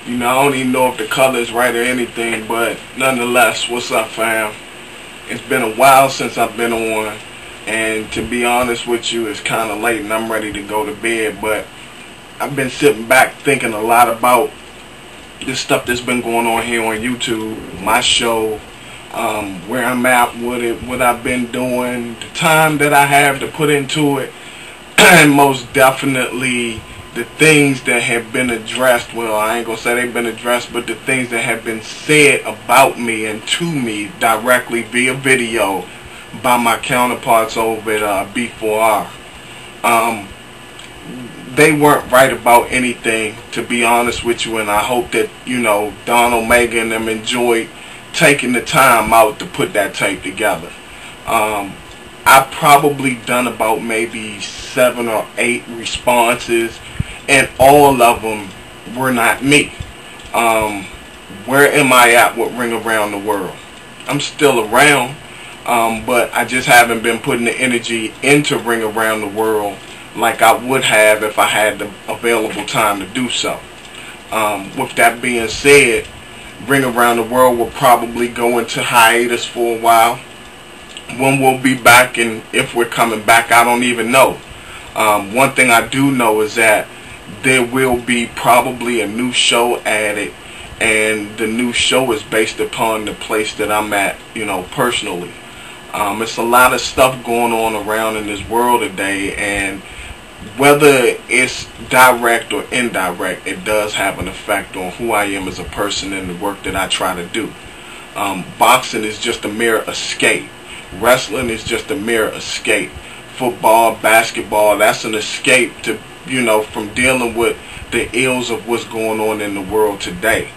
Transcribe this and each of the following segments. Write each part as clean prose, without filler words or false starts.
You know, I don't even know if the color is right or anything, but nonetheless, what's up, fam? It's been a while since I've been on, and to be honest with you, it's kind of late and I'm ready to go to bed, but I've been sitting back thinking a lot about this stuff that's been going on here on YouTube, my show, where I'm at with it, what I've been doing, the time that I have to put into it, and most definitely the things that have been addressed. Well, I ain't gonna say they've been addressed, but the things that have been said about me and to me directly via video by my counterparts over at B4R. They weren't right about anything, to be honest with you, and I hope that, you know, Don Omega and them enjoyed taking the time out to put that tape together. I've probably done about maybe 7 or 8 responses, and all of them were not me. Where am I at with Ring Around the World? I'm still around, but I just haven't been putting the energy into Ring Around the World like I would have if I had the available time to do so. With that being said, Ring Around the World will probably go into hiatus for a while. When we'll be back, and if we're coming back, I don't even know. One thing I do know is that there will be probably a new show added, and the new show is based upon the place that I'm at, you know, personally. It's a lot of stuff going on around in this world today, and whether it's direct or indirect, it does have an effect on who I am as a person and the work that I try to do. Boxing is just a mere escape. Wrestling is just a mere escape. Football, basketball, that's an escape to, you know, from dealing with the ills of what's going on in the world today.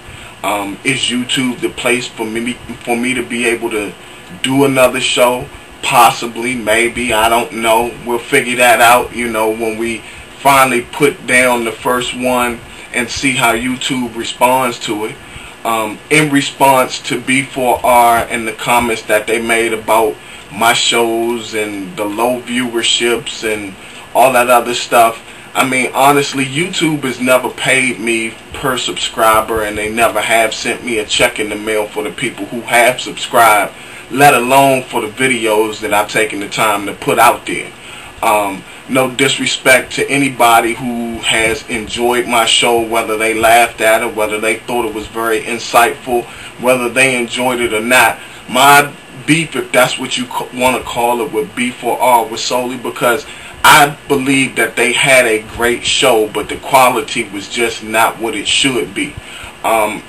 Is YouTube the place for me to be able to do another show? Possibly, maybe, I don't know. We'll figure that out, you know, when we finally put down the first one and see how YouTube responds to it. In response to B4R and the comments that they made about my shows and the low viewerships and all that other stuff, I mean, honestly, YouTube has never paid me per subscriber, and they never have sent me a check in the mail for the people who have subscribed, let alone for the videos that I've taken the time to put out there. No disrespect to anybody who has enjoyed my show, whether they laughed at it, whether they thought it was very insightful, whether they enjoyed it or not. My beef, if that's what you want to call it, with B4R was solely because I believe that they had a great show, but the quality was just not what it should be.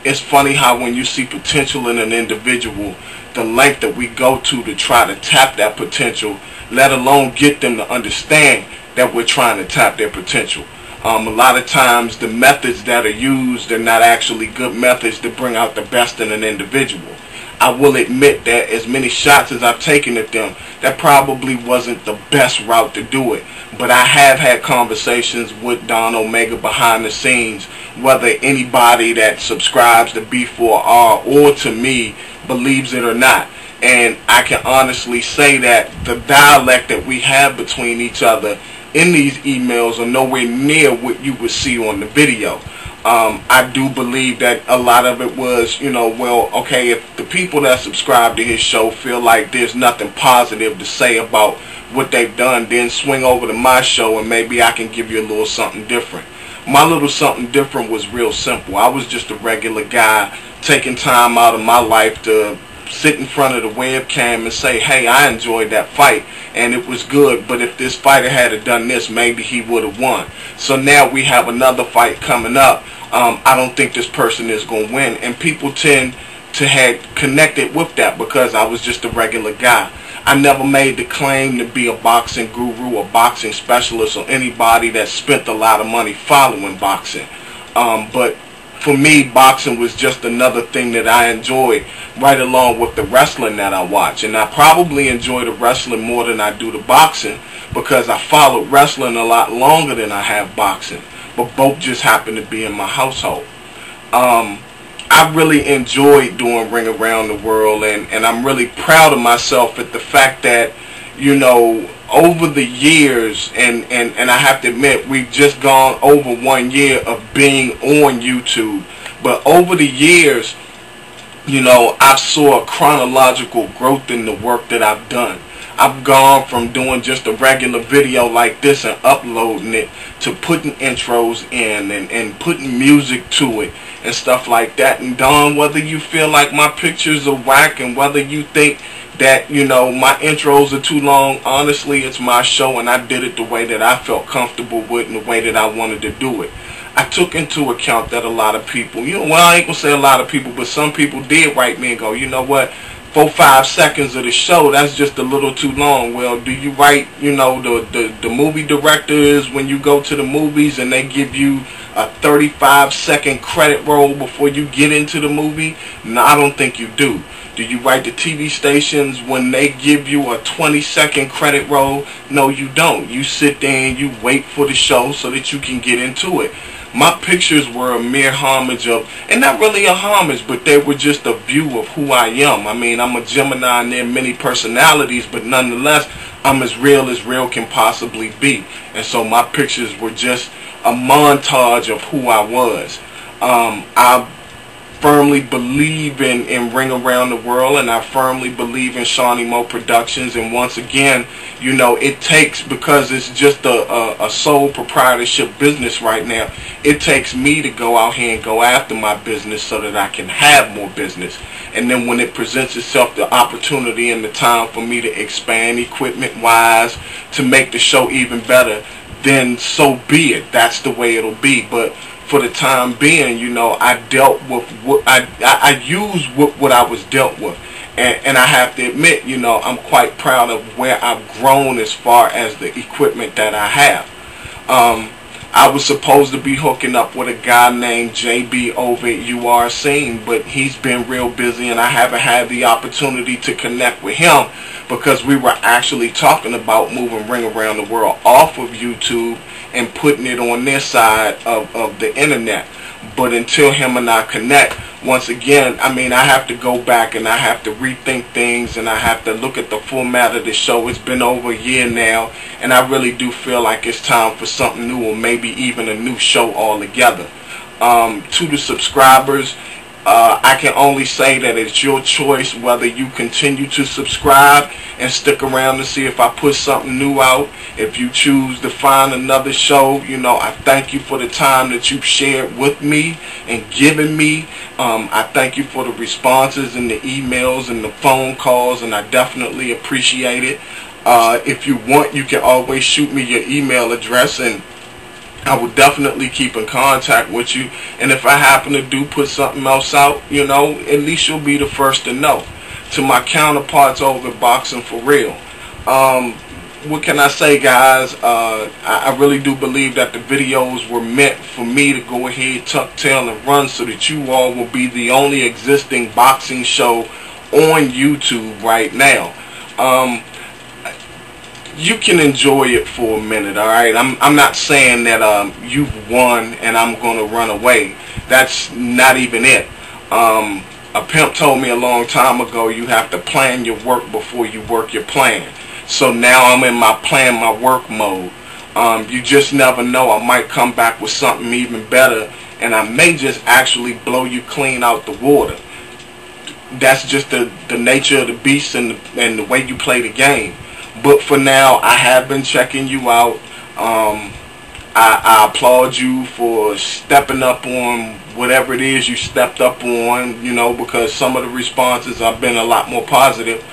It's funny how when you see potential in an individual, the length that we go to try to tap that potential, let alone get them to understand that we're trying to tap their potential. A lot of times the methods that are used are not actually good methods to bring out the best in an individual. I will admit that as many shots as I've taken at them, that probably wasn't the best route to do it. But I have had conversations with Don Omega behind the scenes, whether anybody that subscribes to B4R or to me believes it or not. And I can honestly say that the dialect that we have between each other in these emails are nowhere near what you would see on the video. I do believe that a lot of it was, you know, well, okay, if the people that subscribe to his show feel like there's nothing positive to say about what they've done, then swing over to my show and maybe I can give you a little something different. My little something different was real simple. I was just a regular guy taking time out of my life to sit in front of the webcam and say, hey, I enjoyed that fight and it was good, but if this fighter had done this, maybe he would have won. So now we have another fight coming up. I don't think this person is going to win, and people tend to have connected with that because I was just a regular guy. I never made the claim to be a boxing guru or boxing specialist or anybody that spent a lot of money following boxing. But for me, boxing was just another thing that I enjoyed right along with the wrestling that I watch. And I probably enjoy the wrestling more than I do the boxing because I followed wrestling a lot longer than I have boxing. But both just happen to be in my household. I really enjoyed doing Ring Around the World, and I'm really proud of myself at the fact that, you know, over the years, and I have to admit, we've just gone over 1 year of being on YouTube. But over the years, you know, I've saw a chronological growth in the work that I've done. I've gone from doing just a regular video like this and uploading it to putting intros in and putting music to it and stuff like that. And Don, whether you feel like my pictures are whack and whether you think that, you know, my intros are too long, honestly, it's my show and I did it the way that I felt comfortable with and the way that I wanted to do it. I took into account that a lot of people, you know, well, I ain't gonna say a lot of people, but some people did write me and go, you know what, 4-5 seconds of the show, that's just a little too long. Well, do you write, you know, the movie directors when you go to the movies and they give you a 35-second credit roll before you get into the movie? No, I don't think you do. Do you write the TV stations when they give you a 20-second credit roll? No, you don't. You sit there and you wait for the show so that you can get into it. My pictures were a mere homage of, and not really a homage, but they were just a view of who I am. I mean, I'm a Gemini and there are many personalities, but nonetheless, I'm as real can possibly be. And so my pictures were just a montage of who I was. I firmly believe in Ring Around the World, and I firmly believe in Shawnee Mo Productions. And once again, you know, it takes, because it's just a sole proprietorship business right now, it takes me to go out here and go after my business so that I can have more business. And then when it presents itself, the opportunity and the time for me to expand equipment wise to make the show even better, then so be it. That's the way it'll be. But for the time being, you know, I dealt with what I used what I was dealt with, and I have to admit, you know, I'm quite proud of where I've grown as far as the equipment that I have. I was supposed to be hooking up with a guy named JB over at UR Scene, but he's been real busy and I haven't had the opportunity to connect with him, because we were actually talking about moving Ring Around the World off of YouTube and putting it on their side of the internet. But until him and I connect, once again, I mean, I have to go back and I have to rethink things and I have to look at the format of the show. It's been over a year now, and I really do feel like it's time for something new, or maybe even a new show altogether. To the subscribers, I can only say that it's your choice whether you continue to subscribe and stick around to see if I put something new out. If you choose to find another show, you know, I thank you for the time that you've shared with me and given me. I thank you for the responses and the emails and the phone calls, and I definitely appreciate it. If you want, you can always shoot me your email address, and I will definitely keep in contact with you. And if I happen to put something else out, you know, at least you'll be the first to know. To my counterparts over at Boxing For Real, what can I say, guys? I really do believe that the videos were meant for me to go ahead, tuck tail, and run, so that you all will be the only existing boxing show on YouTube right now. You can enjoy it for a minute, alright? I'm not saying that you've won and I'm going to run away. That's not even it. A pimp told me a long time ago, you have to plan your work before you work your plan. So now I'm in my plan my work mode. You just never know. I might come back with something even better, and I may just actually blow you clean out the water. That's just the nature of the beast and the way you play the game. But for now, I have been checking you out. I applaud you for stepping up on whatever it is you stepped up on, you know, because some of the responses have been a lot more positive.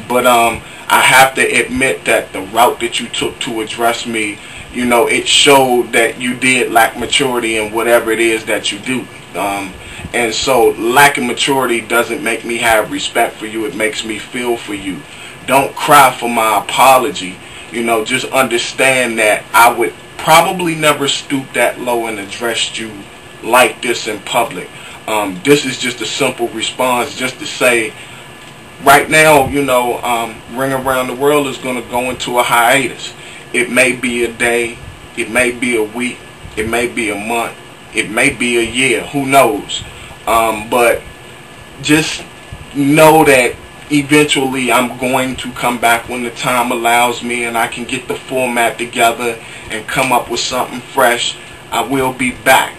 But I have to admit that the route that you took to address me, you know, it showed that you did lack maturity in whatever it is that you do. And so lacking maturity doesn't make me have respect for you. It makes me feel for you. Don't cry for my apology. You know, just understand that I would probably never stoop that low and address you like this in public. This is just a simple response, just to say, right now, you know, Ring Around the World is going to go into a hiatus. It may be a day, it may be a week, it may be a month, it may be a year, who knows. But just know that eventually I'm going to come back when the time allows me and I can get the format together and come up with something fresh. I will be back.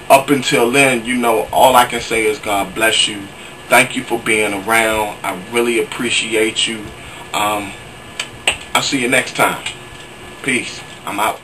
up until then, you know, all I can say is God bless you. Thank you for being around. I really appreciate you. I'll see you next time. Peace. I'm out.